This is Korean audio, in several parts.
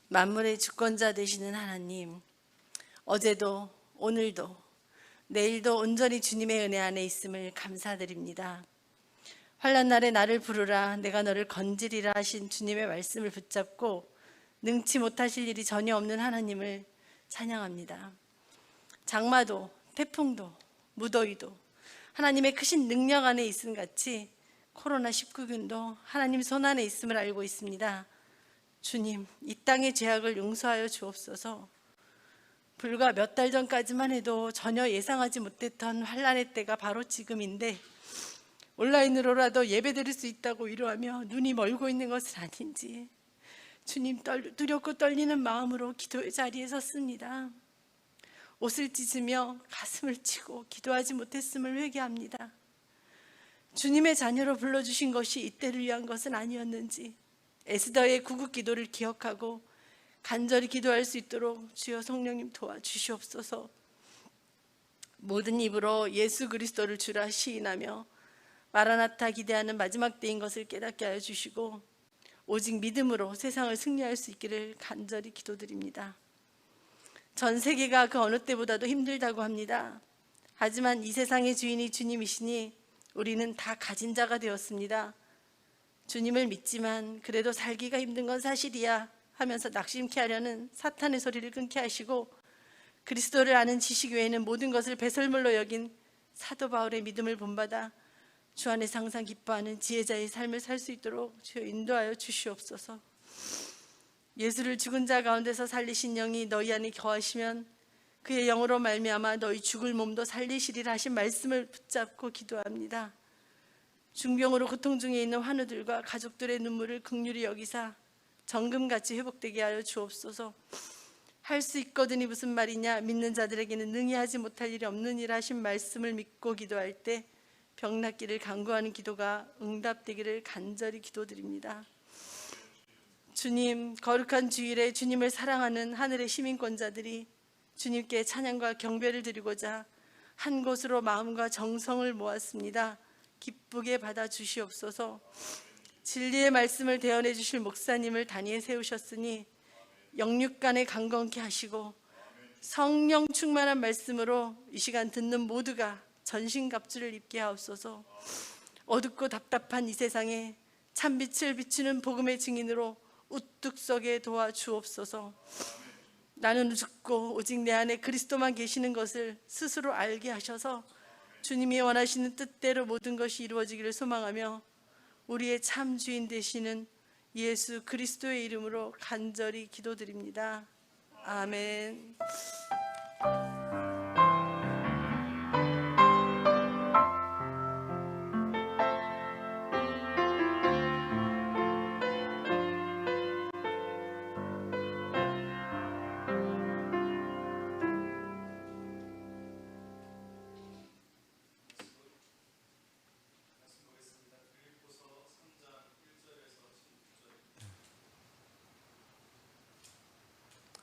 만물의 주권자 되시는 하나님, 어제도 오늘도 내일도 온전히 주님의 은혜 안에 있음을 감사드립니다. 환난 날에 나를 부르라 내가 너를 건지리라 하신 주님의 말씀을 붙잡고 능치 못하실 일이 전혀 없는 하나님을 찬양합니다. 장마도 태풍도 무더위도 하나님의 크신 능력 안에 있음 같이 코로나19균도 하나님 손 안에 있음을 알고 있습니다. 주님, 이 땅의 죄악을 용서하여 주옵소서. 불과 몇 달 전까지만 해도 전혀 예상하지 못했던 환난의 때가 바로 지금인데 온라인으로라도 예배드릴 수 있다고 위로하며 눈이 멀고 있는 것은 아닌지 주님 두렵고 떨리는 마음으로 기도의 자리에 섰습니다. 옷을 찢으며 가슴을 치고 기도하지 못했음을 회개합니다. 주님의 자녀로 불러주신 것이 이때를 위한 것은 아니었는지 에스더의 구국 기도를 기억하고 간절히 기도할 수 있도록 주여 성령님 도와주시옵소서. 모든 입으로 예수 그리스도를 주라 시인하며 마라나타 기대하는 마지막 때인 것을 깨닫게 하여 주시고 오직 믿음으로 세상을 승리할 수 있기를 간절히 기도드립니다. 전 세계가 그 어느 때보다도 힘들다고 합니다. 하지만 이 세상의 주인이 주님이시니 우리는 다 가진 자가 되었습니다. 주님을 믿지만 그래도 살기가 힘든 건 사실이야 하면서 낙심케 하려는 사탄의 소리를 끊게 하시고 그리스도를 아는 지식 외에는 모든 것을 배설물로 여긴 사도 바울의 믿음을 본받아 주 안에서 항상 기뻐하는 지혜자의 삶을 살 수 있도록 주여 인도하여 주시옵소서. 예수를 죽은 자 가운데서 살리신 영이 너희 안에 거하시면 그의 영으로 말미암아 너희 죽을 몸도 살리시리라 하신 말씀을 붙잡고 기도합니다. 중병으로 고통 중에 있는 환우들과 가족들의 눈물을 긍휼히 여기사 정금같이 회복되게 하여 주옵소서. 할 수 있거든이 무슨 말이냐, 믿는 자들에게는 능히 하지 못할 일이 없느니라 하신 말씀을 믿고 기도할 때 병낫기를 간구하는 기도가 응답되기를 간절히 기도드립니다. 주님, 거룩한 주일에 주님을 사랑하는 하늘의 시민권자들이 주님께 찬양과 경배를 드리고자 한 곳으로 마음과 정성을 모았습니다. 기쁘게 받아 주시옵소서. 진리의 말씀을 대언해 주실 목사님을 단위에 세우셨으니 영육간에 강건케 하시고 성령 충만한 말씀으로 이 시간 듣는 모두가 전신갑주를 입게 하옵소서. 어둡고 답답한 이 세상에 참빛을 비추는 복음의 증인으로 우뚝 서게 도와주옵소서. 나는 죽고 오직 내 안에 그리스도만 계시는 것을 스스로 알게 하셔서 주님이 원하시는 뜻대로 모든 것이 이루어지기를 소망하며 우리의 참 주인 되시는 예수 그리스도의 이름으로 간절히 기도드립니다. 아멘.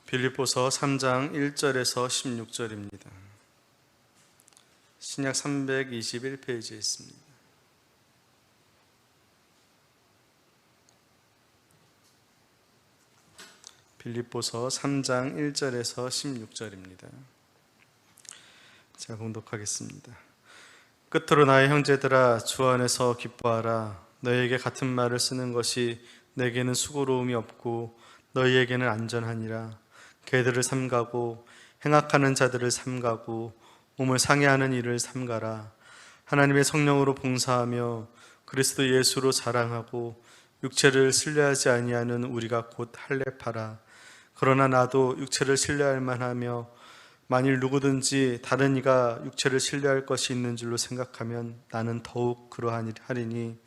빌립보서 3장 1절에서 16절입니다. 신약 321페이지에 있습니다. 빌립보서 3장 1절에서 16절입니다. 제가 봉독하겠습니다. 끝으로 나의 형제들아, 주 안에서 기뻐하라. 너희에게 같은 말을 쓰는 것이 내게는 수고로움이 없고 너희에게는 안전하니라. 개들을 삼가고 행악하는 자들을 삼가고 몸을 상해하는 일을 삼가라. 하나님의 성령으로 봉사하며 그리스도 예수로 자랑하고 육체를 신뢰하지 아니하는 우리가 곧 할례파라. 그러나 나도 육체를 신뢰할 만하며 만일 누구든지 다른 이가 육체를 신뢰할 것이 있는 줄로 생각하면 나는 더욱 그러하리니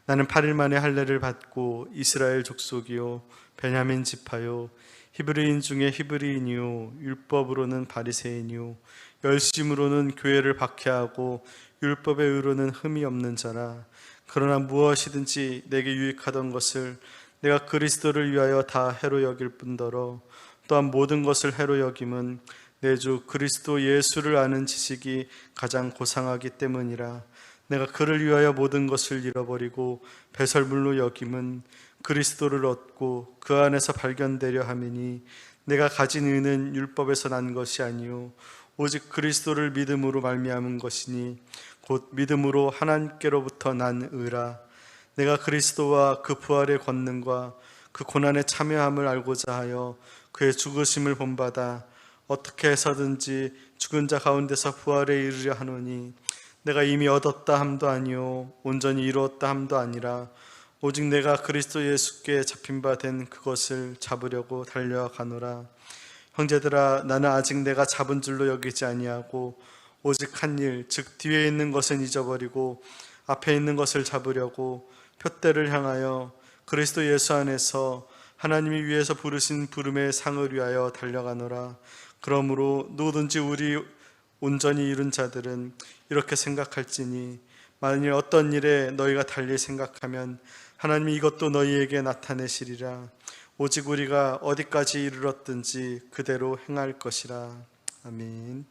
나는 8일 만에 할례를 받고 이스라엘 족속이요 베냐민 지파요 히브리인 중에 히브리인이요 율법으로는 바리새인이요 열심으로는 교회를 박해하고 율법의 의로는 흠이 없는 자라. 그러나 무엇이든지 내게 유익하던 것을 내가 그리스도를 위하여 다 해로 여길 뿐더러 또한 모든 것을 해로 여김은 내 주 그리스도 예수를 아는 지식이 가장 고상하기 때문이라. 내가 그를 위하여 모든 것을 잃어버리고 배설물로 여김은 그리스도를 얻고 그 안에서 발견되려 함이니 내가 가진 의는 율법에서 난 것이 아니요 오직 그리스도를 믿음으로 말미암은 것이니 곧 믿음으로 하나님께로부터 난 의라. 내가 그리스도와 그 부활의 권능과 그 고난에 참여함을 알고자 하여 그의 죽으심을 본받아 어떻게 해서든지 죽은 자 가운데서 부활에 이르려 하노니 내가 이미 얻었다 함도 아니요 온전히 이루었다 함도 아니라 오직 내가 그리스도 예수께 잡힌 바 된 그것을 잡으려고 달려가노라. 형제들아, 나는 아직 내가 잡은 줄로 여기지 아니하고 오직 한 일, 즉 뒤에 있는 것은 잊어버리고 앞에 있는 것을 잡으려고 표대를 향하여 그리스도 예수 안에서 하나님이 위에서 부르신 부름의 상을 위하여 달려가노라. 그러므로 누구든지 우리 온전히 이룬 자들은 이렇게 생각할지니 만일 어떤 일에 너희가 달리 생각하면 하나님이 이것도 너희에게 나타내시리라. 오직 우리가 어디까지 이르렀든지 그대로 행할 것이라. 아멘.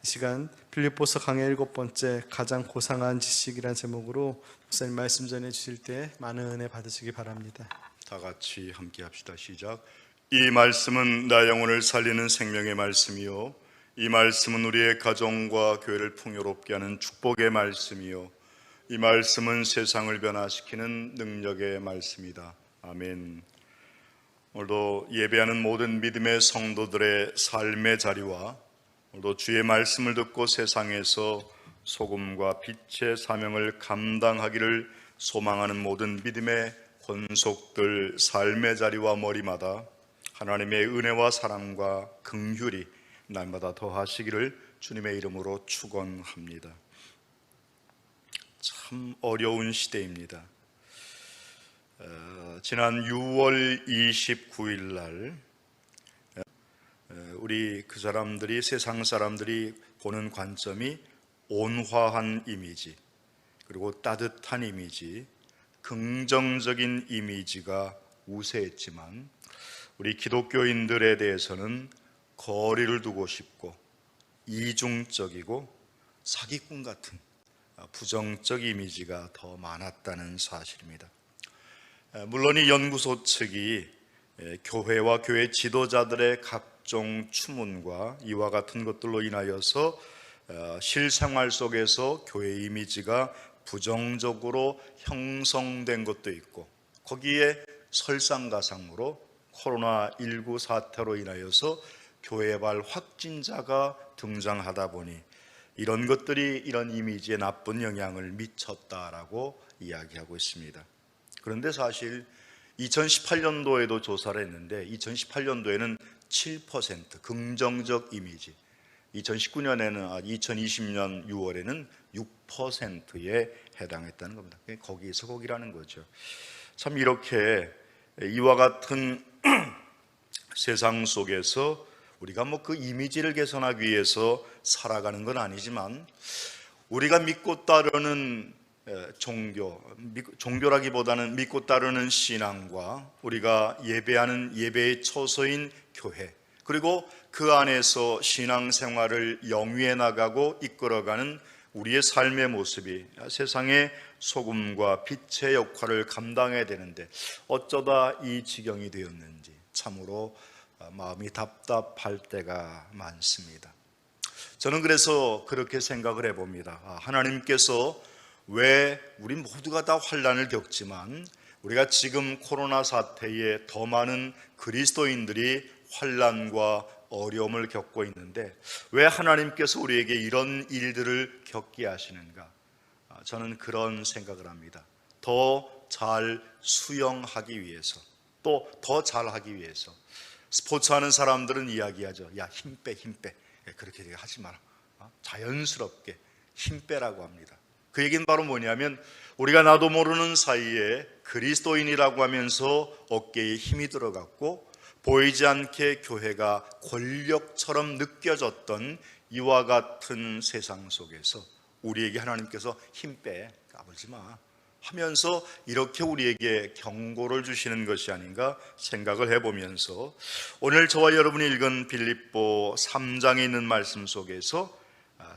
이 시간 빌립보서 강의 7번째 가장 고상한 지식이라는 제목으로 목사님 말씀 전해 주실 때 많은 은혜 받으시기 바랍니다. 다 같이 함께 합시다. 시작. 이 말씀은 나 영혼을 살리는 생명의 말씀이요 이 말씀은 우리의 가정과 교회를 풍요롭게 하는 축복의 말씀이요 이 말씀은 세상을 변화시키는 능력의 말씀이다. 아멘. 오늘도 예배하는 모든 믿음의 성도들의 삶의 자리와 오늘도 주의 말씀을 듣고 세상에서 소금과 빛의 사명을 감당하기를 소망하는 모든 믿음의 권속들 삶의 자리와 머리마다 하나님의 은혜와 사랑과 긍휼이 날마다 더하시기를 주님의 이름으로 축원합니다. 참 어려운 시대입니다. 지난 6월 29일 날 우리 세상 사람들이 보는 관점이 온화한 이미지, 그리고 따뜻한 이미지, 긍정적인 이미지가 우세했지만 우리 기독교인들에 대해서는 거리를 두고 싶고 이중적이고 사기꾼 같은 부정적 이미지가 더 많았다는 사실입니다. 물론 이 연구소 측이 교회와 교회 지도자들의 각종 추문과 이와 같은 것들로 인하여서 실생활 속에서 교회 이미지가 부정적으로 형성된 것도 있고 거기에 설상가상으로 코로나19 사태로 인하여서 교회발 확진자가 등장하다 보니 이런 것들이 이런 이미지에 나쁜 영향을 미쳤다라고 이야기하고 있습니다. 그런데 사실 2018년도에도 조사를 했는데 2018년도에는 7% 긍정적 이미지, 2020년 6월에는 6%에 해당했다는 겁니다. 거기에서 거기라는 거죠. 참 이렇게 이와 같은 세상 속에서 우리가 그 이미지를 개선하기 위해서 살아가는 건 아니지만 우리가 믿고 따르는 종교라기보다는 믿고 따르는 신앙과 우리가 예배하는 예배의 처소인 교회, 그리고 그 안에서 신앙생활을 영위해 나가고 이끌어가는 우리의 삶의 모습이 세상의 소금과 빛의 역할을 감당해야 되는데 어쩌다 이 지경이 되었는지 참으로 마음이 답답할 때가 많습니다. 저는 그래서 그렇게 생각을 해봅니다. 하나님께서 왜 우리 모두가 다 환난을 겪지만 우리가 지금 코로나 사태에 더 많은 그리스도인들이 환난과 어려움을 겪고 있는데 왜 하나님께서 우리에게 이런 일들을 겪게 하시는가? 저는 그런 생각을 합니다. 더 잘 수영하기 위해서, 또 더 잘하기 위해서. 스포츠하는 사람들은 이야기하죠. 야, 힘 빼. 그렇게 하지 마라. 자연스럽게 힘 빼라고 합니다. 그 얘기는 바로 뭐냐면 우리가 나도 모르는 사이에 그리스도인이라고 하면서 어깨에 힘이 들어갔고 보이지 않게 교회가 권력처럼 느껴졌던 이와 같은 세상 속에서 우리에게 하나님께서 힘 빼, 까불지 마 하면서 이렇게 우리에게 경고를 주시는 것이 아닌가 생각을 해보면서 오늘 저와 여러분이 읽은 빌립보 3장에 있는 말씀 속에서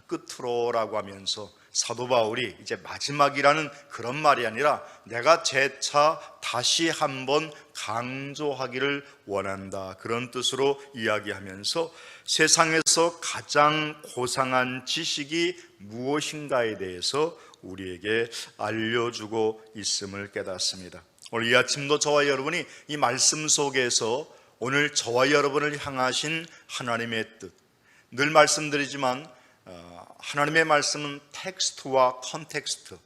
끝으로라고 하면서 사도 바울이 이제 마지막이라는 그런 말이 아니라 내가 재차 다시 한번 강조하기를 원한다, 그런 뜻으로 이야기하면서 세상에서 가장 고상한 지식이 무엇인가에 대해서 우리에게 알려주고 있음을 깨닫습니다. 오늘 이 아침도 저와 여러분이 이 말씀 속에서 오늘 저와 여러분을 향하신 하나님의 뜻, 늘 말씀드리지만 하나님의 말씀은 텍스트와 컨텍스트,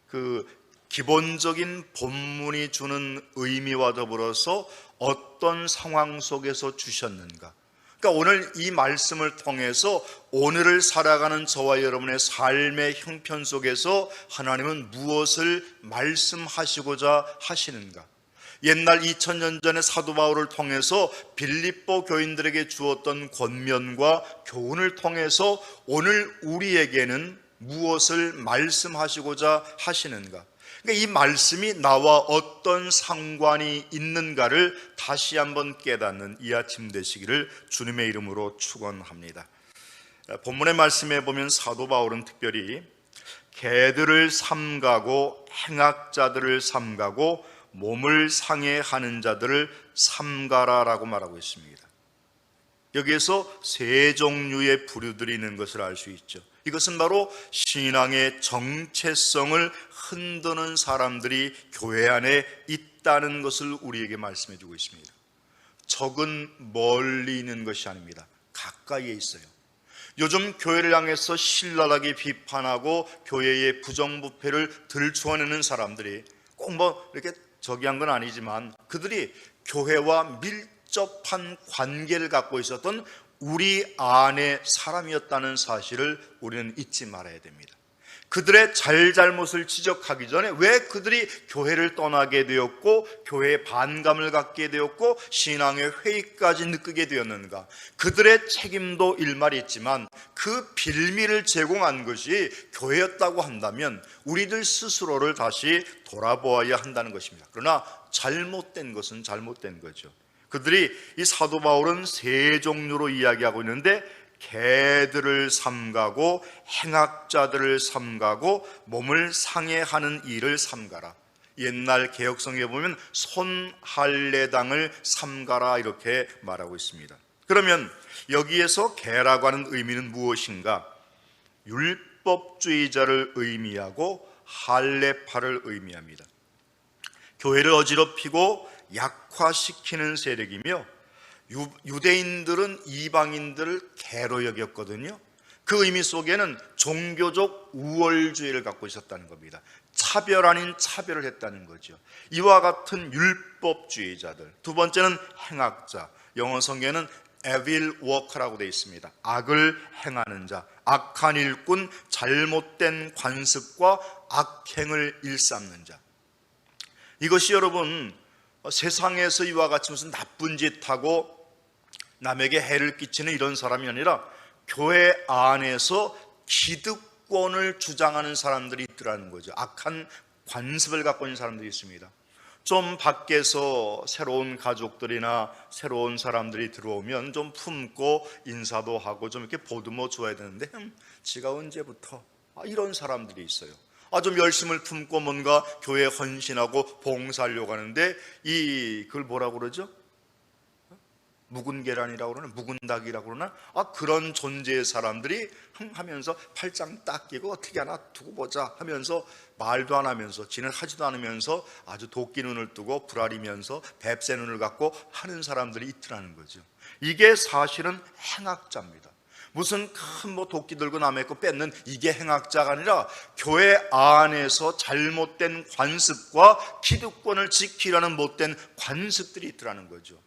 그 기본적인 본문이 주는 의미와 더불어서 어떤 상황 속에서 주셨는가, 그러니까 오늘 이 말씀을 통해서 오늘을 살아가는 저와 여러분의 삶의 형편 속에서 하나님은 무엇을 말씀하시고자 하시는가. 옛날 2000년 전에 사도 바울을 통해서 빌립보 교인들에게 주었던 권면과 교훈을 통해서 오늘 우리에게는 무엇을 말씀하시고자 하시는가. 그러니까 이 말씀이 나와 어떤 상관이 있는가를 다시 한번 깨닫는 이 아침 되시기를 주님의 이름으로 축원합니다. 본문의 말씀에 보면 사도 바울은 특별히 개들을 삼가고 행악자들을 삼가고 몸을 상해하는 자들을 삼가라라고 말하고 있습니다. 여기에서 세 종류의 부류들이 있는 것을 알 수 있죠. 이것은 바로 신앙의 정체성을 흔드는 사람들이 교회 안에 있다는 것을 우리에게 말씀해 주고 있습니다. 적은 멀리 있는 것이 아닙니다. 가까이에 있어요. 요즘 교회를 향해서 신랄하게 비판하고 교회의 부정부패를 들추어내는 사람들이 꼭 뭐 이렇게 저기한 건 아니지만 그들이 교회와 밀접한 관계를 갖고 있었던 우리 안의 사람이었다는 사실을 우리는 잊지 말아야 됩니다. 그들의 잘잘못을 지적하기 전에 왜 그들이 교회를 떠나게 되었고 교회에 반감을 갖게 되었고 신앙의 회의까지 느끼게 되었는가. 그들의 책임도 일말이 있지만 그 빌미를 제공한 것이 교회였다고 한다면 우리들 스스로를 다시 돌아보아야 한다는 것입니다. 그러나 잘못된 것은 잘못된 거죠. 그들이 이 사도 바울은 세 종류로 이야기하고 있는데 개들을 삼가고 행악자들을 삼가고 몸을 상해하는 일을 삼가라. 옛날 개혁성에 보면 손할례당을 삼가라 이렇게 말하고 있습니다. 그러면 여기에서 개라고 하는 의미는 무엇인가? 율법주의자를 의미하고 할례파를 의미합니다. 교회를 어지럽히고 약화시키는 세력이며 유대인들은 이방인들을 개로 여겼거든요. 그 의미 속에는 종교적 우월주의를 갖고 있었다는 겁니다. 차별 아닌 차별을 했다는 거죠. 이와 같은 율법주의자들. 두 번째는 행악자. 영어 성경에는 evil worker라고 되어 있습니다. 악을 행하는 자, 악한 일꾼, 잘못된 관습과 악행을 일삼는 자. 이것이 여러분 세상에서 이와 같이 무슨 나쁜 짓 하고 남에게 해를 끼치는 이런 사람이 아니라 교회 안에서 기득권을 주장하는 사람들이 있더라는 거죠. 악한 관습을 갖고 있는 사람들이 있습니다. 좀 밖에서 새로운 가족들이나 새로운 사람들이 들어오면 좀 품고 인사도 하고 좀 이렇게 보듬어 줘야 되는데 지가 언제부터 이런 사람들이 있어요. 좀 열심을 품고 뭔가 교회에 헌신하고 봉사하려고 하는데 그걸 뭐라고 그러죠? 묵은 계란이라고 그러나 묵은 닭이라고 그러나 그런 존재의 사람들이 하면서 팔짱 딱 끼고 어떻게 하나 두고 보자 하면서 말도 안 하면서 지는 하지도 않으면서 아주 도끼 눈을 뜨고 불알이면서 뱁새 눈을 갖고 하는 사람들이 있더라는 거죠. 이게 사실은 행악자입니다. 무슨 큰 도끼 들고 남의 거 뺏는 이게 행악자가 아니라 교회 안에서 잘못된 관습과 기득권을 지키려는 못된 관습들이 있더라는 거죠.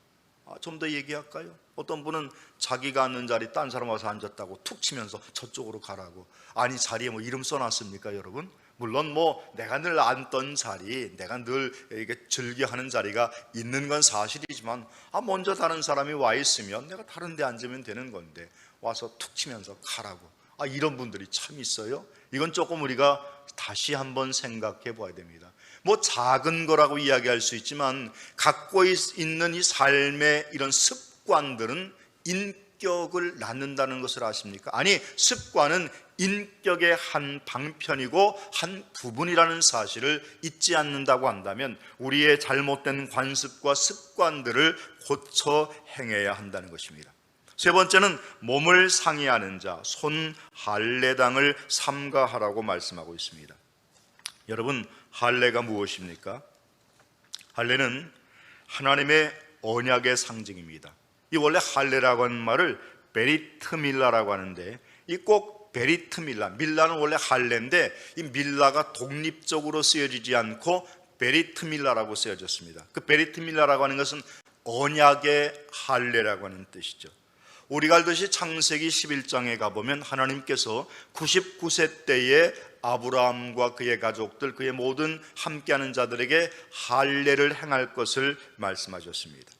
좀 더 얘기할까요? 어떤 분은 자기가 앉는 자리 딴 사람 와서 앉았다고 툭 치면서 저쪽으로 가라고. 아니 자리에 이름 써놨습니까 여러분? 물론 내가 늘 앉던 자리, 내가 늘 이게 즐겨하는 자리가 있는 건 사실이지만 먼저 다른 사람이 와 있으면 내가 다른 데 앉으면 되는 건데 와서 툭 치면서 가라고. 이런 분들이 참 있어요. 이건 조금 우리가 다시 한번 생각해 봐야 됩니다. 작은 거라고 이야기할 수 있지만 갖고 있는 이 삶의 이런 습관들은 인격을 낳는다는 것을 아십니까? 아니, 습관은 인격의 한 방편이고 한 부분이라는 사실을 잊지 않는다고 한다면 우리의 잘못된 관습과 습관들을 고쳐 행해야 한다는 것입니다. 세 번째는 몸을 상의하는 자, 손 할례당을 삼가하라고 말씀하고 있습니다. 여러분, 할례가 무엇입니까? 할례는 하나님의 언약의 상징입니다. 이 원래 할례라고 하는 말을 베리트 밀라라고 하는데, 이 꼭 베리트 밀라, 밀라는 원래 할례인데 이 밀라가 독립적으로 쓰여지지 않고 베리트 밀라라고 쓰여졌습니다. 그 베리트 밀라라고 하는 것은 언약의 할례라고 하는 뜻이죠. 우리가 알듯이 창세기 11장에 가보면 하나님께서 99세 때에 아브라함과 그의 가족들, 그의 모든 함께하는 자들에게 할례를 행할 것을 말씀하셨습니다.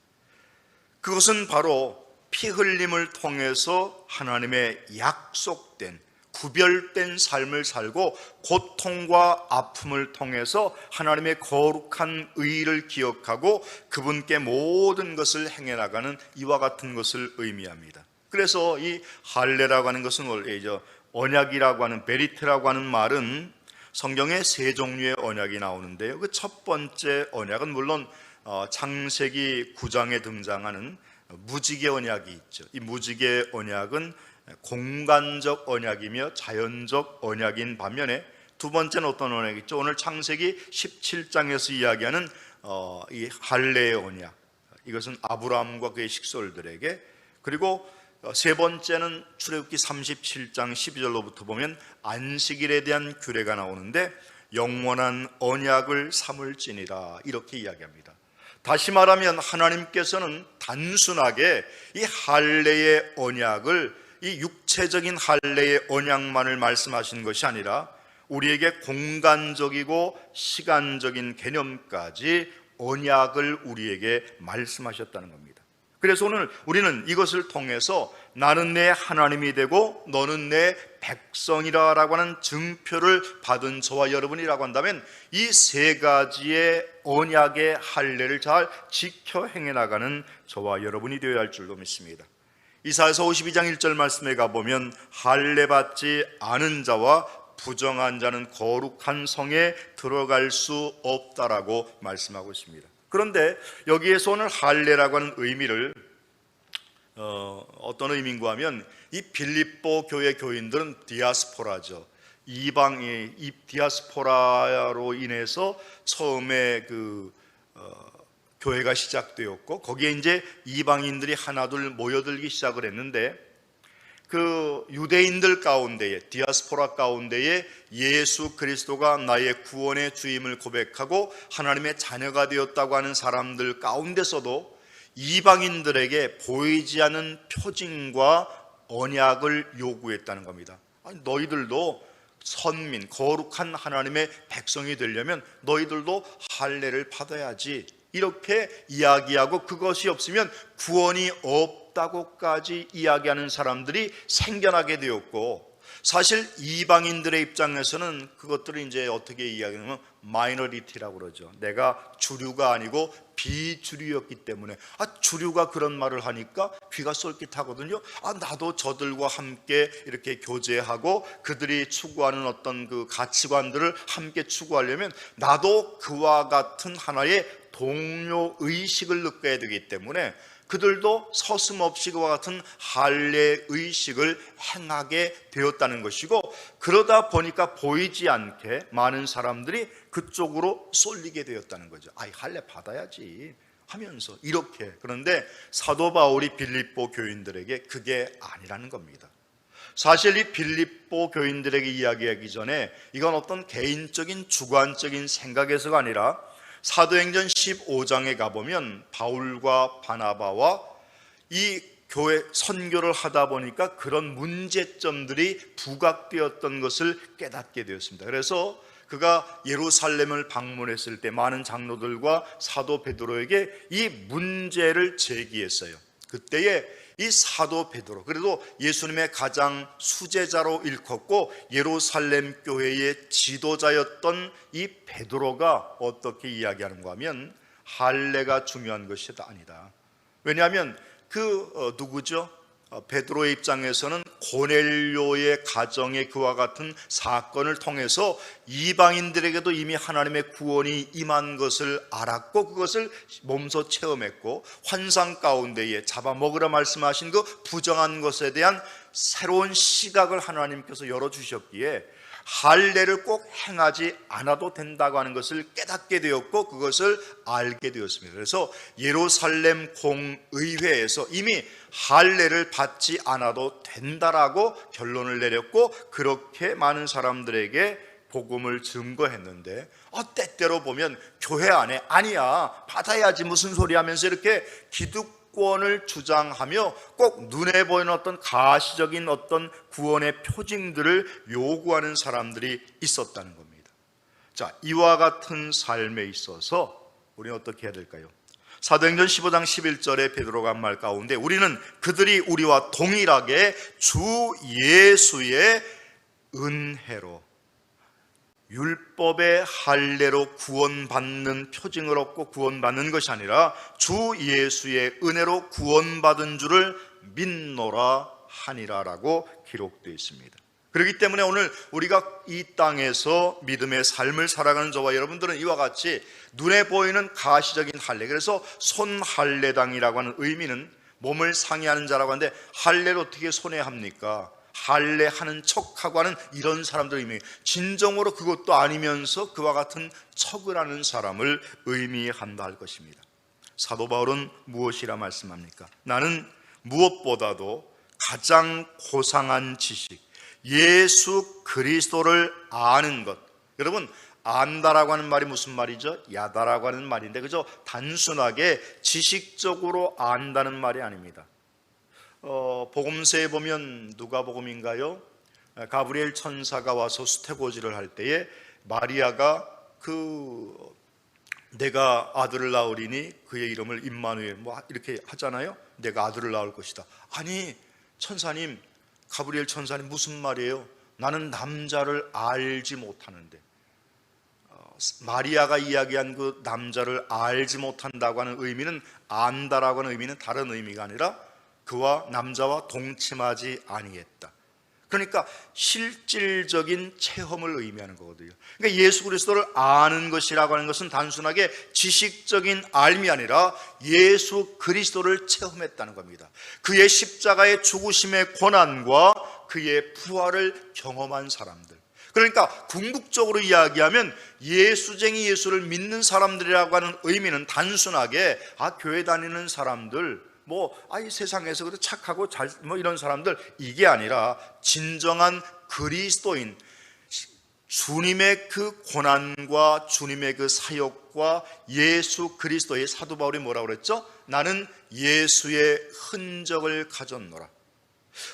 그것은 바로 피 흘림을 통해서 하나님의 약속된 구별된 삶을 살고 고통과 아픔을 통해서 하나님의 거룩한 의를 기억하고 그분께 모든 것을 행해 나가는 이와 같은 것을 의미합니다. 그래서 이 할례라고 하는 것은 원래 언약이라고 하는 베리트라고 하는 말은 성경에 세 종류의 언약이 나오는데요. 그 첫 번째 언약은 물론 창세기 9장에 등장하는 무지개 언약이 있죠. 이 무지개 언약은 공간적 언약이며 자연적 언약인 반면에 두 번째는 어떤 언약이 있죠? 오늘 창세기 17장에서 이야기하는 이 할례의 언약, 이것은 아브라함과 그의 식솔들에게, 그리고 세 번째는 출애굽기 37장 12절로부터 보면 안식일에 대한 규례가 나오는데 영원한 언약을 삼을지니라, 이렇게 이야기합니다. 다시 말하면 하나님께서는 단순하게 이 할례의 언약을, 이 육체적인 할례의 언약만을 말씀하시는 것이 아니라 우리에게 공간적이고 시간적인 개념까지 언약을 우리에게 말씀하셨다는 겁니다. 그래서 오늘 우리는 이것을 통해서 나는 내 하나님이 되고 너는 내 백성이라 라고 하는 증표를 받은 저와 여러분이라고 한다면 이 세 가지의 언약의 할례를 잘 지켜 행해 나가는 저와 여러분이 되어야 할 줄로 믿습니다. 이사야서 52장 1절 말씀에 가보면 할례 받지 않은 자와 부정한 자는 거룩한 성에 들어갈 수 없다라고 말씀하고 있습니다. 그런데 여기에서 오늘 할례라고 하는 의미를 어떤 의미인가 하면 이 빌립보 교회 교인들은 디아스포라죠. 이방의 이 디아스포라로 인해서 처음에 교회가 시작되었고 거기에 이제 이방인들이 하나둘 모여들기 시작을 했는데 그 유대인들 가운데에, 디아스포라 가운데에 예수 그리스도가 나의 구원의 주임을 고백하고 하나님의 자녀가 되었다고 하는 사람들 가운데서도 이방인들에게 보이지 않는 표징과 언약을 요구했다는 겁니다. 아니, 너희들도 선민, 거룩한 하나님의 백성이 되려면 너희들도 할례를 받아야지, 이렇게 이야기하고 그것이 없으면 구원이 없다고까지 이야기하는 사람들이 생겨나게 되었고, 사실 이방인들의 입장에서는 그것들을 이제 어떻게 이야기하냐면 마이너리티라고 그러죠. 내가 주류가 아니고 비주류였기 때문에 주류가 그런 말을 하니까 귀가 쏠깃하거든요. 나도 저들과 함께 이렇게 교제하고 그들이 추구하는 어떤 그 가치관들을 함께 추구하려면 나도 그와 같은 하나의 동료 의식을 느껴야 되기 때문에 그들도 서슴없이 그와 같은 할례 의식을 행하게 되었다는 것이고, 그러다 보니까 보이지 않게 많은 사람들이 그쪽으로 쏠리게 되었다는 거죠. 할례 받아야지 하면서 이렇게. 그런데 사도 바울이 빌립보 교인들에게 그게 아니라는 겁니다. 사실 이 빌립보 교인들에게 이야기하기 전에 이건 어떤 개인적인 주관적인 생각에서가 아니라 사도행전 15장에 가보면 바울과 바나바와 이 교회 선교를 하다 보니까 그런 문제점들이 부각되었던 것을 깨닫게 되었습니다. 그래서 그가 예루살렘을 방문했을 때 많은 장로들과 사도 베드로에게 이 문제를 제기했어요. 그때에 이 사도 베드로, 그래도 예수님의 가장 수제자로 일컫고 예루살렘 교회의 지도자였던 이 베드로가 어떻게 이야기하는가 하면 할례가 중요한 것이 아니다. 왜냐하면 누구죠? 베드로의 입장에서는 고넬료의 가정에 그와 같은 사건을 통해서 이방인들에게도 이미 하나님의 구원이 임한 것을 알았고 그것을 몸소 체험했고 환상 가운데에 잡아먹으라 말씀하신 그 부정한 것에 대한 새로운 시각을 하나님께서 열어주셨기에 할례를 꼭 행하지 않아도 된다고 하는 것을 깨닫게 되었고 그것을 알게 되었습니다. 그래서 예루살렘 공의회에서 이미 할례를 받지 않아도 된다라고 결론을 내렸고 그렇게 많은 사람들에게 복음을 증거했는데 때때로 보면 교회 안에 아니야 받아야지 무슨 소리 하면서 이렇게 기득권을 주장하며 꼭 눈에 보이는 어떤 가시적인 어떤 구원의 표징들을 요구하는 사람들이 있었다는 겁니다. 자, 이와 같은 삶에 있어서 우리는 어떻게 해야 될까요? 사도행전 15장 11절에 베드로가 한 말 가운데 우리는 그들이 우리와 동일하게 주 예수의 은혜로 율법의 할례로 구원받는 표징을 얻고 구원받는 것이 아니라 주 예수의 은혜로 구원받은 줄을 믿노라 하니라라고 기록되어 있습니다. 그렇기 때문에 오늘 우리가 이 땅에서 믿음의 삶을 살아가는 저와 여러분들은 이와 같이 눈에 보이는 가시적인 할례, 그래서 손할례당이라고 하는 의미는 몸을 상해하는 자라고 하는데 할례를 어떻게 손해합니까? 할례하는 척하고 하는 이런 사람들 의미, 진정으로 그것도 아니면서 그와 같은 척을 하는 사람을 의미한다 할 것입니다. 사도 바울은 무엇이라 말씀합니까? 나는 무엇보다도 가장 고상한 지식, 예수 그리스도를 아는 것. 여러분, 안다라고 하는 말이 무슨 말이죠? 야다라고 하는 말인데 그저 단순하게 지식적으로 안다는 말이 아닙니다. 복음서에 보면 누가복음인가요? 가브리엘 천사가 와서 수태고지를 할 때에 마리아가 내가 아들을 낳으리니 그의 이름을 임마누엘 뭐 이렇게 하잖아요. 내가 아들을 낳을 것이다. 아니 천사님, 가브리엘 천사님 무슨 말이에요? 나는 남자를 알지 못하는데. 마리아가 이야기한 그 남자를 알지 못한다고 하는 의미는 안다라고 하는 의미는 다른 의미가 아니라 그와 남자와 동침하지 아니했다. 그러니까 실질적인 체험을 의미하는 거거든요. 그러니까 예수 그리스도를 아는 것이라고 하는 것은 단순하게 지식적인 알미 아니라 예수 그리스도를 체험했다는 겁니다. 그의 십자가의 죽으심의 고난과 그의 부활을 경험한 사람들. 그러니까 궁극적으로 이야기하면 예수쟁이 예수를 믿는 사람들이라고 하는 의미는 단순하게 교회 다니는 사람들, 이 세상에서 그래도 착하고 잘 이런 사람들, 이게 아니라 진정한 그리스도인, 주님의 그 고난과 주님의 그 사역과 예수 그리스도의, 사도 바울이 뭐라고 그랬죠? 나는 예수의 흔적을 가졌노라.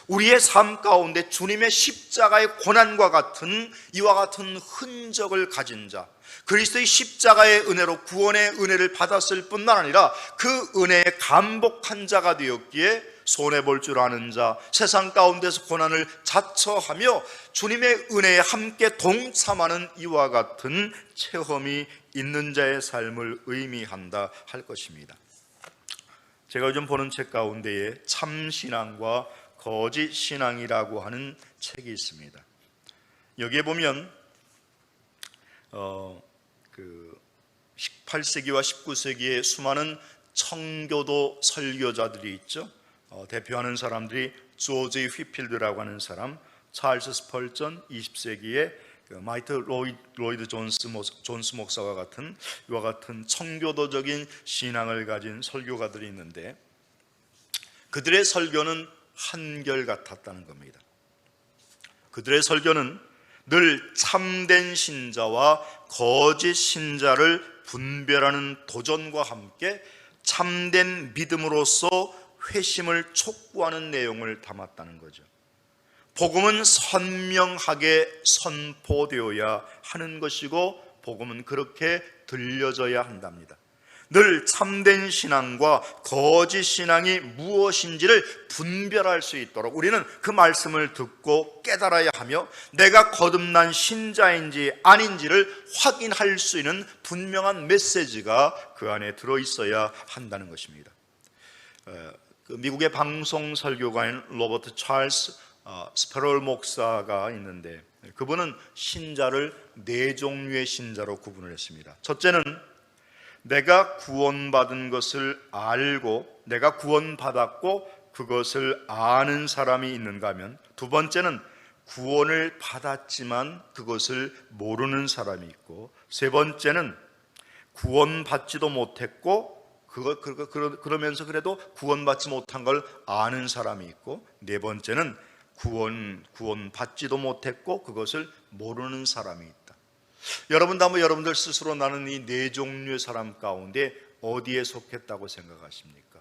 우리의 삶 가운데 주님의 십자가의 고난과 같은 이와 같은 흔적을 가진 자, 그리스도의 십자가의 은혜로 구원의 은혜를 받았을 뿐만 아니라 그 은혜에 감복한 자가 되었기에 손해볼 줄 아는 자, 세상 가운데서 고난을 자처하며 주님의 은혜에 함께 동참하는 이와 같은 체험이 있는 자의 삶을 의미한다 할 것입니다. 제가 요즘 보는 책 가운데에 참신앙과 거짓 신앙이라고 하는 책이 있습니다. 여기에 보면 18세기와 19세기의 수많은 청교도 설교자들이 있죠. 대표하는 사람들이 조지 휘필드라고 하는 사람, 찰스 스펄전, 20세기의 마이트 로이드 존스 목사와 같은 이와 같은 청교도적인 신앙을 가진 설교가들이 있는데 그들의 설교는 한결같았다는 겁니다. 그들의 설교는 늘 참된 신자와 거짓 신자를 분별하는 도전과 함께 참된 믿음으로서 회심을 촉구하는 내용을 담았다는 거죠. 복음은 선명하게 선포되어야 하는 것이고 복음은 그렇게 들려져야 한답니다. 늘 참된 신앙과 거짓 신앙이 무엇인지를 분별할 수 있도록 우리는 그 말씀을 듣고 깨달아야 하며 내가 거듭난 신자인지 아닌지를 확인할 수 있는 분명한 메시지가 그 안에 들어있어야 한다는 것입니다. 그 미국의 방송 설교가인 로버트 찰스 스페롤 목사가 있는데, 그분은 신자를 네 종류의 신자로 구분을 했습니다. 첫째는 내가 구원받은 것을 알고 내가 구원받았고 그것을 아는 사람이 있는가 하면, 두 번째는 구원을 받았지만 그것을 모르는 사람이 있고, 세 번째는 구원받지도 못했고 그러면서 그래도 구원받지 못한 걸 아는 사람이 있고, 네 번째는 구원받지도 못했고 그것을 모르는 사람이 있다. 여러분도 한번 여러분들 스스로 나는 이 네 종류의 사람 가운데 어디에 속했다고 생각하십니까?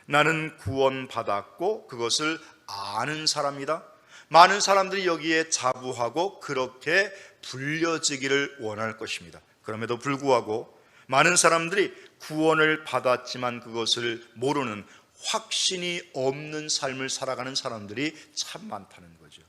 나는 구원받았고 그것을 아는 사람이다. 많은 사람들이 여기에 자부하고 그렇게 불려지기를 원할 것입니다. 그럼에도 불구하고 많은 사람들이 구원을 받았지만 그것을 모르는, 확신이 없는 삶을 살아가는 사람들이 참 많다는 거죠.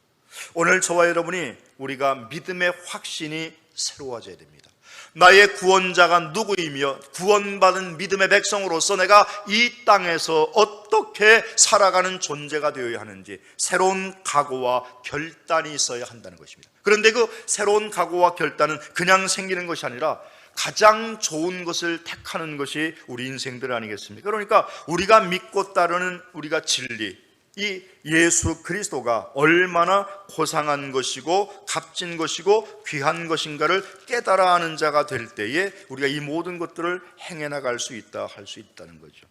오늘 저와 여러분이 우리가 믿음의 확신이 새로워져야 됩니다. 나의 구원자가 누구이며 구원받은 믿음의 백성으로서 내가 이 땅에서 어떻게 살아가는 존재가 되어야 하는지 새로운 각오와 결단이 있어야 한다는 것입니다. 그런데 그 새로운 각오와 결단은 그냥 생기는 것이 아니라 가장 좋은 것을 택하는 것이 우리 인생들 아니겠습니까? 그러니까 우리가 믿고 따르는 우리가 진리, 이 예수 그리스도가 얼마나 고상한 것이고 값진 것이고 귀한 것인가를 깨달아 아는 자가 될 때에 우리가 이 모든 것들을 행해 나갈 수 있다, 할 수 있다는 거죠.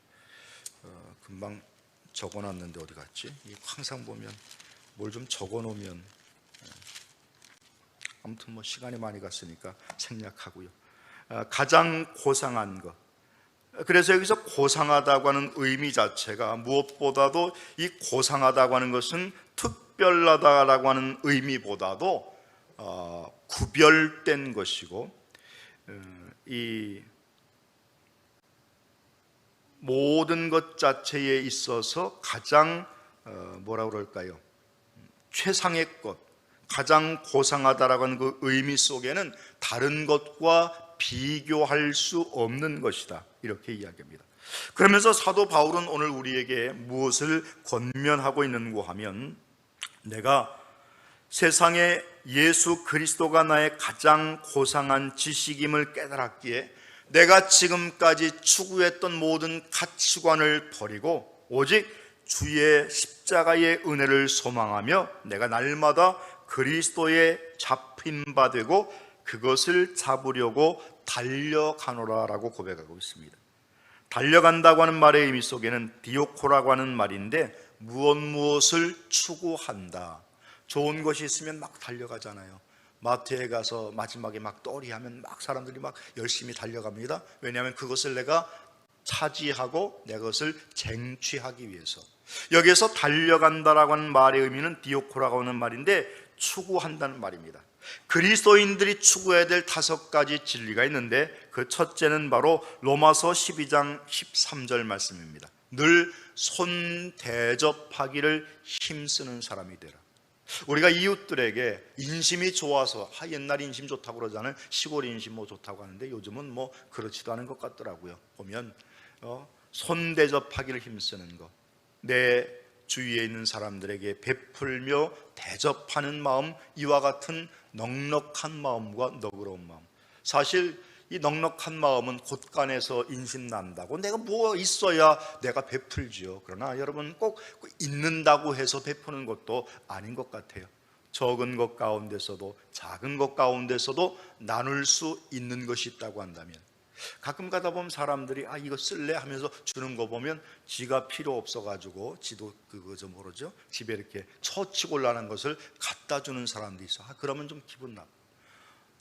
금방 적어놨는데 어디 갔지? 항상 보면 뭘 좀 적어놓으면, 아무튼 뭐 시간이 많이 갔으니까 생략하고요. 가장 고상한 것. 그래서 여기서 고상하다고 하는 의미 자체가 무엇보다도, 이 고상하다고 하는 것은 특별하다라고 하는 의미보다도 구별된 것이고, 이 모든 것 자체에 있어서 가장 뭐라 그럴까요? 최상의 것, 가장 고상하다라고 하는 그 의미 속에는 다른 것과 비교할 수 없는 것이다, 이렇게 이야기합니다. 그러면서 사도 바울은 오늘 우리에게 무엇을 권면하고 있는가 하면, 내가 세상에 예수 그리스도가 나의 가장 고상한 지식임을 깨달았기에 내가 지금까지 추구했던 모든 가치관을 버리고 오직 주의 십자가의 은혜를 소망하며 내가 날마다 그리스도의 잡힌 바 되고 그것을 잡으려고 달려가노라라고 고백하고 있습니다. 달려간다고 하는 말의 의미 속에는 디오코라고 하는 말인데, 무엇을 추구한다. 좋은 것이 있으면 막 달려가잖아요. 마트에 가서 마지막에 막 떠리하면 막 사람들이 막 열심히 달려갑니다. 왜냐하면 그것을 내가 차지하고 내 것을 쟁취하기 위해서. 여기에서 달려간다라고 하는 말의 의미는 디오코라고 하는 말인데 추구한다는 말입니다. 그리스도인들이 추구해야 될 5가지 진리가 있는데, 그 첫째는 바로 로마서 12장 13절 말씀입니다. 늘 손대접하기를 힘쓰는 사람이 되라. 우리가 이웃들에게 인심이 좋아서, 옛날 인심 좋다고 그러잖아요. 시골 인심 뭐 좋다고 하는데 요즘은 뭐 그렇지도 않은 것 같더라고요. 보면 손대접하기를 힘쓰는 것, 내 주위에 있는 사람들에게 베풀며 대접하는 마음, 이와 같은 넉넉한 마음과 너그러운 마음. 사실 이 넉넉한 마음은 곳간에서 인신난다고 내가 뭐 있어야 내가 베풀지요. 그러나 여러분 꼭 있는다고 해서 베푸는 것도 아닌 것 같아요. 적은 것 가운데서도 작은 것 가운데서도 나눌 수 있는 것이 있다고 한다면, 가끔 가다 보면 사람들이 이거 쓸래 하면서 주는 거 보면 지가 필요 없어가지고 지도 그거 좀 모르죠, 집에 이렇게 처치곤란한 것을 갖다 주는 사람도 있어. 그러면 좀 기분 나빠.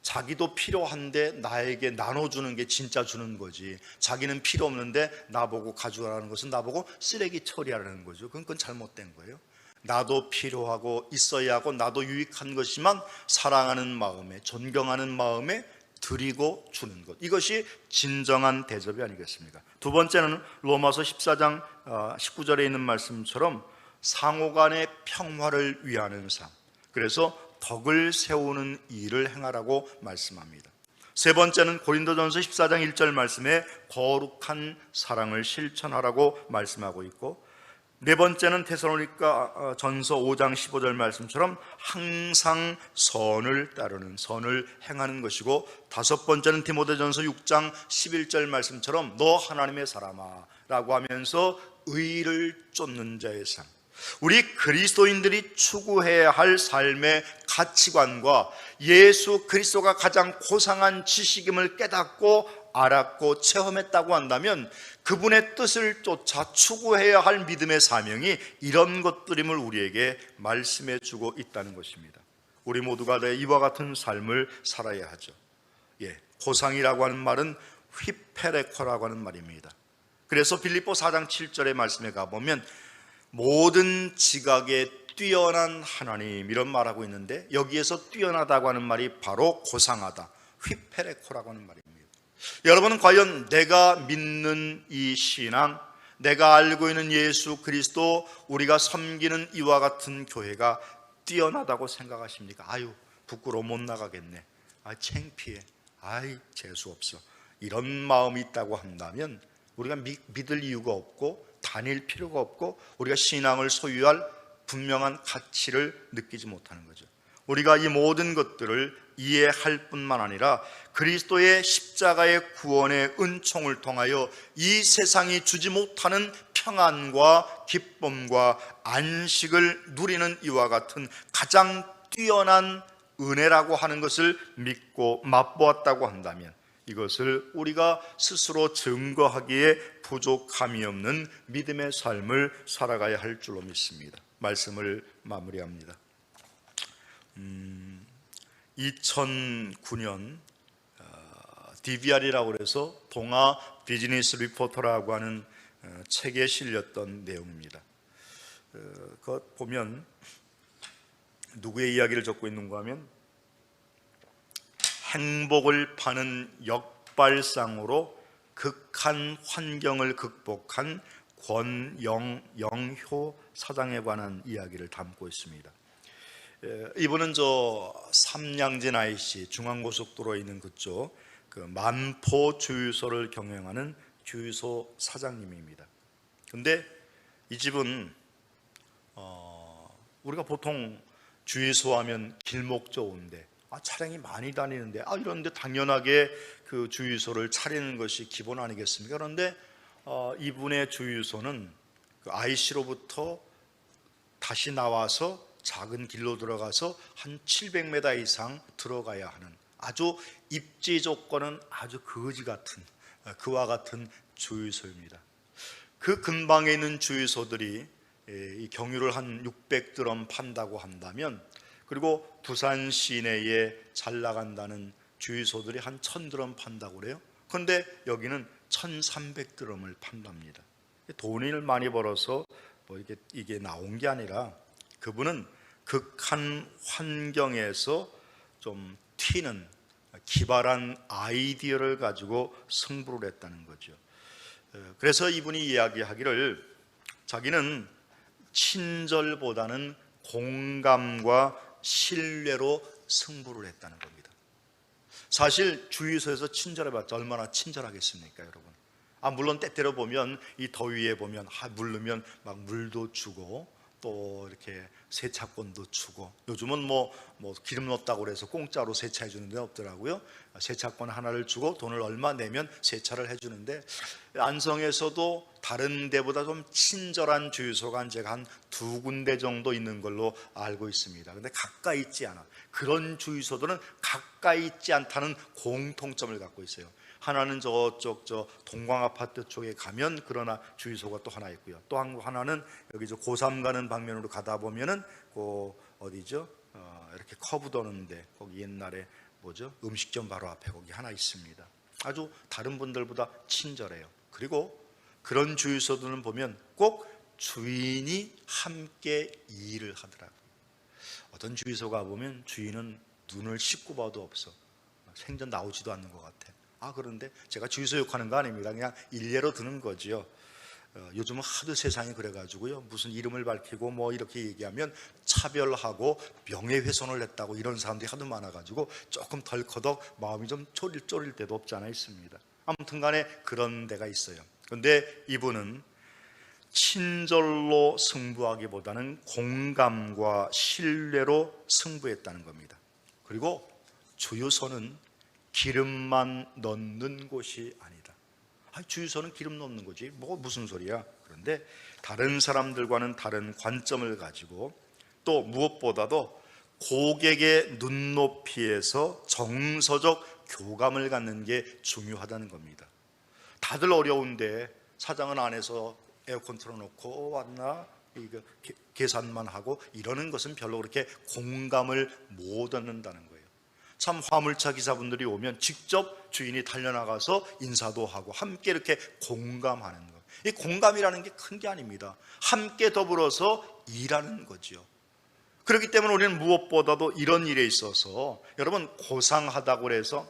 자기도 필요한데 나에게 나눠주는 게 진짜 주는 거지, 자기는 필요 없는데 나보고 가져가라는 것은 나보고 쓰레기 처리하라는 거죠. 그건 잘못된 거예요. 나도 필요하고 있어야 하고 나도 유익한 것이지만 사랑하는 마음에, 존경하는 마음에 드리고 주는 것, 이것이 진정한 대접이 아니겠습니까? 두 번째는 로마서 14장 19절에 있는 말씀처럼 상호간의 평화를 위하는 삶, 그래서 덕을 세우는 일을 행하라고 말씀합니다. 세 번째는 고린도전서 14장 1절 말씀에 거룩한 사랑을 실천하라고 말씀하고 있고, 네 번째는 데살로니가 전서 5장 15절 말씀처럼 항상 선을 따르는, 선을 행하는 것이고, 다섯 번째는 디모데전서 6장 11절 말씀처럼 너 하나님의 사람아 라고 하면서 의를 쫓는 자의 삶. 우리 그리스도인들이 추구해야 할 삶의 가치관과 예수 그리스도가 가장 고상한 지식임을 깨닫고 알았고 체험했다고 한다면 그분의 뜻을 쫓아 추구해야 할 믿음의 사명이 이런 것들임을 우리에게 말씀해 주고 있다는 것입니다. 우리 모두가 이와 같은 삶을 살아야 하죠. 고상이라고 하는 말은 휘페레코라고 하는 말입니다. 그래서 빌립보 4장 7절의 말씀에 가보면 모든 지각에 뛰어난 하나님 이런 말하고 있는데, 여기에서 뛰어나다고 하는 말이 바로 고상하다, 휘페레코라고 하는 말입니다. 여러분은 과연 내가 믿는 이 신앙, 내가 알고 있는 예수 그리스도, 우리가 섬기는 이와 같은 교회가 뛰어나다고 생각하십니까? 아유, 부끄러워 못 나가겠네, 창피해, 재수없어, 이런 마음이 있다고 한다면 우리가 믿을 이유가 없고 다닐 필요가 없고 우리가 신앙을 소유할 분명한 가치를 느끼지 못하는 거죠. 우리가 이 모든 것들을 이해할 뿐만 아니라 그리스도의 십자가의 구원의 은총을 통하여 이 세상이 주지 못하는 평안과 기쁨과 안식을 누리는 이와 같은 가장 뛰어난 은혜라고 하는 것을 믿고 맛보았다고 한다면 이것을 우리가 스스로 증거하기에 부족함이 없는 믿음의 삶을 살아가야 할 줄로 믿습니다. 말씀을 마무리합니다. 2009년 DVR이라고 해서 동아 비즈니스 리포터라고 하는 책에 실렸던 내용입니다. 그것 보면 누구의 이야기를 적고 있는가 하면 행복을 파는 역발상으로 극한 환경을 극복한 권영효 사장에 관한 이야기를 담고 있습니다. 이분은 삼양진 IC 중앙고속도로에 있는 그쪽 만포 주유소를 경영하는 주유소 사장님입니다. 근데 이 집은 우리가 보통 주유소 하면 길목 좋은데 차량이 많이 다니는데 이런데 당연하게 그 주유소를 차리는 것이 기본 아니겠습니까? 그런데 이분의 주유소는 그 IC로부터 다시 나와서 작은 길로 들어가서 한 700m 이상 들어가야 하는 아주 입지 조건은 아주 거지 같은 그와 같은 주유소입니다. 그 근방에 있는 주유소들이 이 경유를 한 600드럼 판다고 한다면, 그리고 부산 시내에 잘 나간다는 주유소들이 한 1000드럼 판다고 그래요. 그런데 여기는 1300드럼을 판답니다. 돈을 많이 벌어서 이게 나온 게 아니라 그분은 극한 환경에서 좀 튀는 기발한 아이디어를 가지고 승부를 했다는 거죠. 그래서 이분이 이야기하기를 자기는 친절보다는 공감과 신뢰로 승부를 했다는 겁니다. 사실 주유소에서 친절해봤자 얼마나 친절하겠습니까, 여러분? 물론 때때로 보면 이 더위에 보면 물르면 막 물도 주고 또 이렇게 세차권도 주고, 요즘은 뭐 기름 넣었다고 그래서 공짜로 세차해 주는 데는 없더라고요. 세차권 하나를 주고 돈을 얼마 내면 세차를 해주는데, 안성에서도 다른 데보다 좀 친절한 주유소가 제가 한 2군데 정도 있는 걸로 알고 있습니다. 근데 가까이 있지 않아. 그런 주유소들은 가까이 있지 않다는 공통점을 갖고 있어요. 하나는 저쪽 동광 아파트 쪽에 가면 그러나 주유소가 또 하나 있고요. 또 하나는 여기 고3 가는 방면으로 가다 보면은 어디죠? 이렇게 커브 도는데 거기 옛날에 음식점 바로 앞에 거기 하나 있습니다. 아주 다른 분들보다 친절해요. 그리고 그런 주유소들은 보면 꼭 주인이 함께 일을 하더라고요. 어떤 주유소가 보면 주인은 눈을 씻고 봐도 없어. 생전 나오지도 않는 것 같아. 그런데 제가 주유소 욕하는 거 아닙니다. 그냥 일례로 드는 거지요. 요즘은 하도 세상이 그래가지고요, 무슨 이름을 밝히고 이렇게 얘기하면 차별하고 명예훼손을 했다고 이런 사람들이 하도 많아가지고 조금 덜커덕 마음이 좀 쪼릴 때도 없지 않아 있습니다. 아무튼 간에 그런 데가 있어요. 그런데 이분은 친절로 승부하기보다는 공감과 신뢰로 승부했다는 겁니다. 그리고 주유소는 기름만 넣는 곳이 아니다. 주유소는 기름 넣는 거지 무슨 소리야. 그런데 다른 사람들과는 다른 관점을 가지고 또 무엇보다도 고객의 눈높이에서 정서적 교감을 갖는 게 중요하다는 겁니다. 다들 어려운데 사장은 안에서 에어컨 틀어놓고 왔나 이거 계산만 하고 이러는 것은 별로 그렇게 공감을 못 얻는다는 거예요. 참 화물차 기사분들이 오면 직접 주인이 달려나가서 인사도 하고 함께 이렇게 공감하는 것. 이 공감이라는 게 큰 게 아닙니다. 함께 더불어서 일하는 거죠. 그렇기 때문에 우리는 무엇보다도 이런 일에 있어서 여러분 고상하다고 해서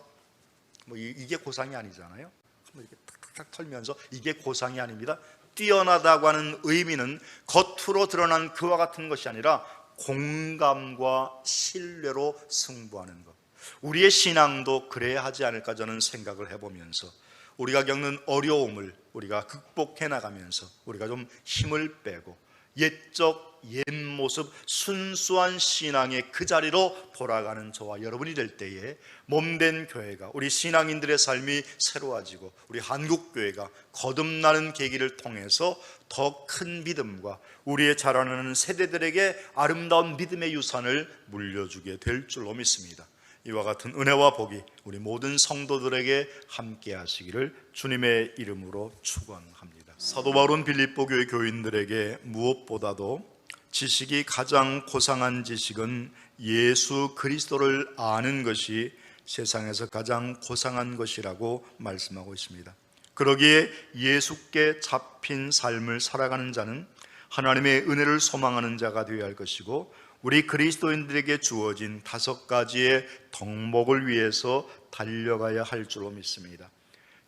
이게 고상이 아니잖아요. 한번 이렇게 탁탁탁 털면서 이게 고상이 아닙니다. 뛰어나다고 하는 의미는 겉으로 드러난 그와 같은 것이 아니라 공감과 신뢰로 승부하는 것. 우리의 신앙도 그래야 하지 않을까 저는 생각을 해보면서 우리가 겪는 어려움을 우리가 극복해 나가면서 우리가 좀 힘을 빼고 옛적 옛 모습 순수한 신앙의 그 자리로 돌아가는 저와 여러분이 될 때에 몸된 교회가 우리 신앙인들의 삶이 새로워지고 우리 한국교회가 거듭나는 계기를 통해서 더 큰 믿음과 우리의 자라나는 세대들에게 아름다운 믿음의 유산을 물려주게 될 줄로 믿습니다. 이와 같은 은혜와 복이 우리 모든 성도들에게 함께 하시기를 주님의 이름으로 축원합니다. 사도 바울은 빌립보 교회 교인들에게 무엇보다도 지식이 가장 고상한 지식은 예수 그리스도를 아는 것이 세상에서 가장 고상한 것이라고 말씀하고 있습니다. 그러기에 예수께 잡힌 삶을 살아가는 자는 하나님의 은혜를 소망하는 자가 되어야 할 것이고 우리 그리스도인들에게 주어진 5가지의 덕목을 위해서 달려가야 할 줄로 믿습니다.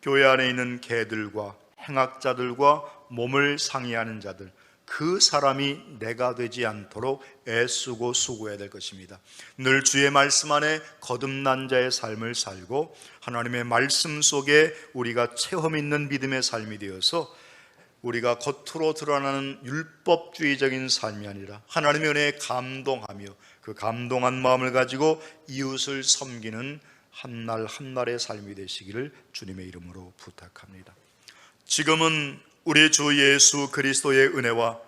교회 안에 있는 개들과 행악자들과 몸을 상의하는 자들, 그 사람이 내가 되지 않도록 애쓰고 수고해야 될 것입니다. 늘 주의 말씀 안에 거듭난 자의 삶을 살고 하나님의 말씀 속에 우리가 체험 있는 믿음의 삶이 되어서 우리가 겉으로 드러나는 율법주의적인 삶이 아니라 하나님의 은혜에 감동하며 그 감동한 마음을 가지고 이웃을 섬기는 한날 한날의 삶이 되시기를 주님의 이름으로 부탁합니다. 지금은 우리 주 예수 그리스도의 은혜와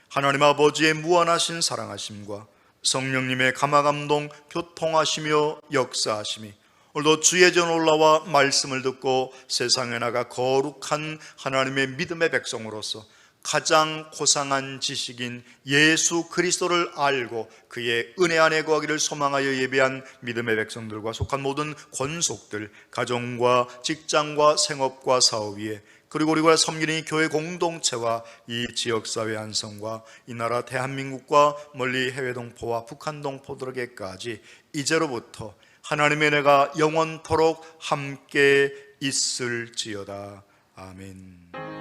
하나님 아버지의 무한하신 사랑하심과 성령님의 감화감동 교통하시며 역사하심이 오늘도 주의 전 올라와 말씀을 듣고 세상에 나가 거룩한 하나님의 믿음의 백성으로서 가장 고상한 지식인 예수 그리스도를 알고 그의 은혜 안에 거하기를 소망하여 예배한 믿음의 백성들과 속한 모든 권속들, 가정과 직장과 생업과 사업 위에 그리고 우리가 섬기는 이 교회 공동체와 이 지역사회 안성과 이 나라 대한민국과 멀리 해외 동포와 북한 동포들에게까지 이제로부터 하나님의 은혜가 영원토록 함께 있을지어다. 아멘.